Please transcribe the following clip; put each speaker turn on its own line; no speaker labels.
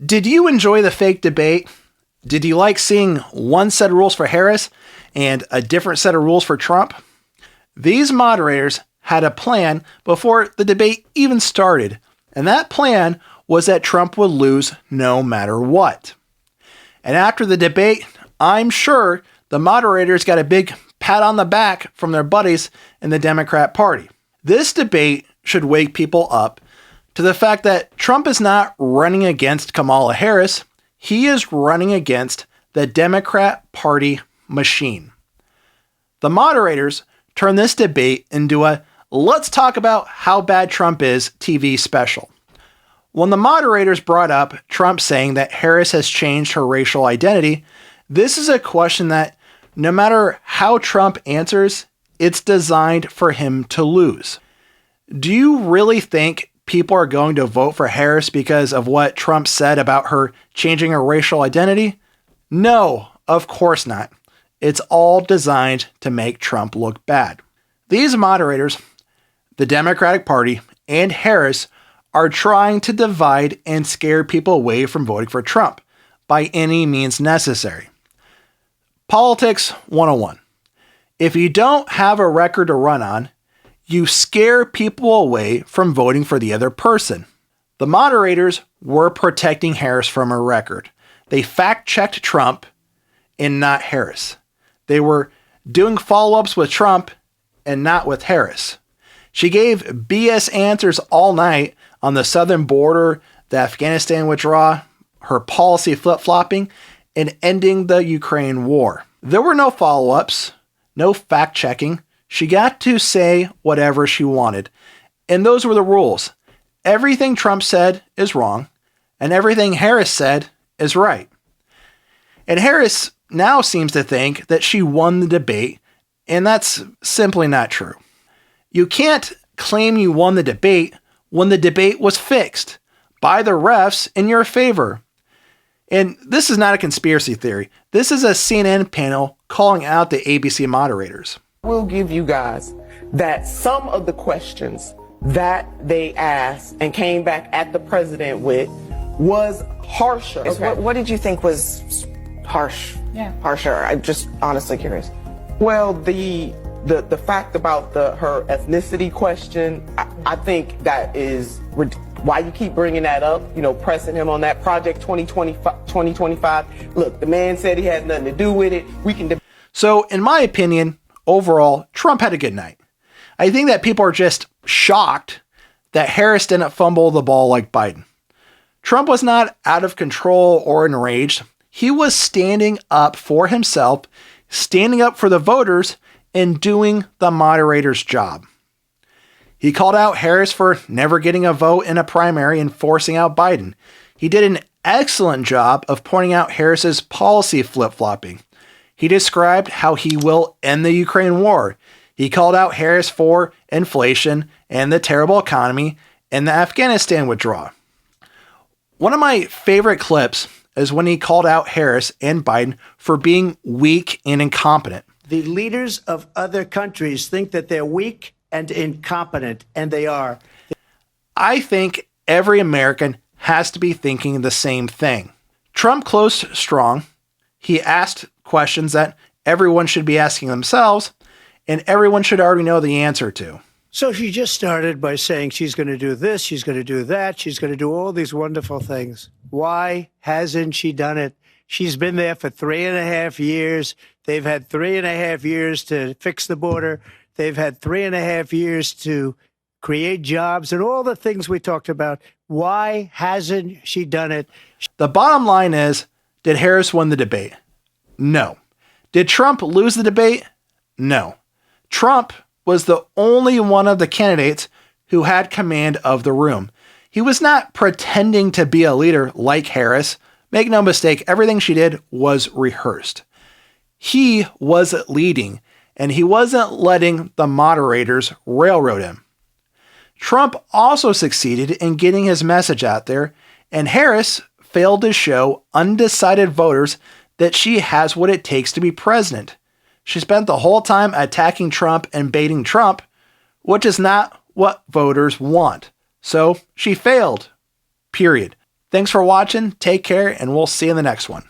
Did you enjoy the fake debate? Did you like seeing one set of rules for Harris and a different set of rules for Trump? These moderators had a plan before the debate even started, and that plan was that Trump would lose no matter what. And after the debate, I'm sure the moderators got a big pat on the back from their buddies in the Democrat Party. This debate should wake people up to the fact that Trump is not running against Kamala Harris. He is running against the Democrat Party machine. The moderators turned this debate into a "let's talk about how bad Trump is" TV special. When the moderators brought up Trump saying that Harris has changed her racial identity, this is a question that no matter how Trump answers, it's designed for him to lose. Do you really think people are going to vote for Harris because of what Trump said about her changing her racial identity? No, of course not. It's all designed to make Trump look bad. These moderators, the Democratic Party, and Harris are trying to divide and scare people away from voting for Trump by any means necessary. Politics 101. If you don't have a record to run on, you scare people away from voting for the other person. The moderators were protecting Harris from her record. They fact-checked Trump and not Harris. They were doing follow-ups with Trump and not with Harris. She gave BS answers all night on the southern border, the Afghanistan withdrawal, her policy flip-flopping, and ending the Ukraine war. There were no follow-ups, no fact-checking. She got to say whatever she wanted. And those were the rules. Everything Trump said is wrong, and everything Harris said is right. And Harris now seems to think that she won the debate, and that's simply not true. You can't claim you won the debate when the debate was fixed by the refs in your favor. And this is not a conspiracy theory. This is a CNN panel calling out the ABC moderators.
We'll give you guys that some of the questions that they asked and came back at the president with was harsher.
Okay. What did you think was harsh?
Yeah.
Harsher? I'm just honestly curious.
Well, the fact about her ethnicity question, I think that is why you keep bringing that up, pressing him on that Project 2025. Look, the man said he had nothing to do with it.
So, in my opinion, overall, Trump had a good night. I think that people are just shocked that Harris didn't fumble the ball like Biden. Trump was not out of control or enraged. He was standing up for himself, standing up for the voters, and doing the moderator's job. He called out Harris for never getting a vote in a primary and forcing out Biden. He did an excellent job of pointing out Harris's policy flip-flopping. He described how he will end the Ukraine war. He called out Harris for inflation and the terrible economy and the Afghanistan withdrawal. One of my favorite clips is when he called out Harris and Biden for being weak and incompetent.
The leaders of other countries think that they're weak and incompetent, and they are.
I think every American has to be thinking the same thing. Trump closed strong. He asked questions that everyone should be asking themselves, and everyone should already know the answer to.
So she just started by saying she's going to do this, she's going to do that, she's going to do all these wonderful things. Why hasn't she done it? She's been there for 3.5 years. They've had 3.5 years to fix the border. They've had 3.5 years to create jobs and all the things we talked about. Why hasn't she done it?
The bottom line is, did Harris win the debate? No. Did Trump lose the debate? No. Trump was the only one of the candidates who had command of the room. He was not pretending to be a leader like Harris. Make no mistake, everything she did was rehearsed. He was leading, and he wasn't letting the moderators railroad him. Trump also succeeded in getting his message out there, and Harris failed to show undecided voters that she has what it takes to be president. She spent the whole time attacking Trump and baiting Trump, which is not what voters want. So she failed. Period. Thanks for watching. Take care, and we'll see you in the next one.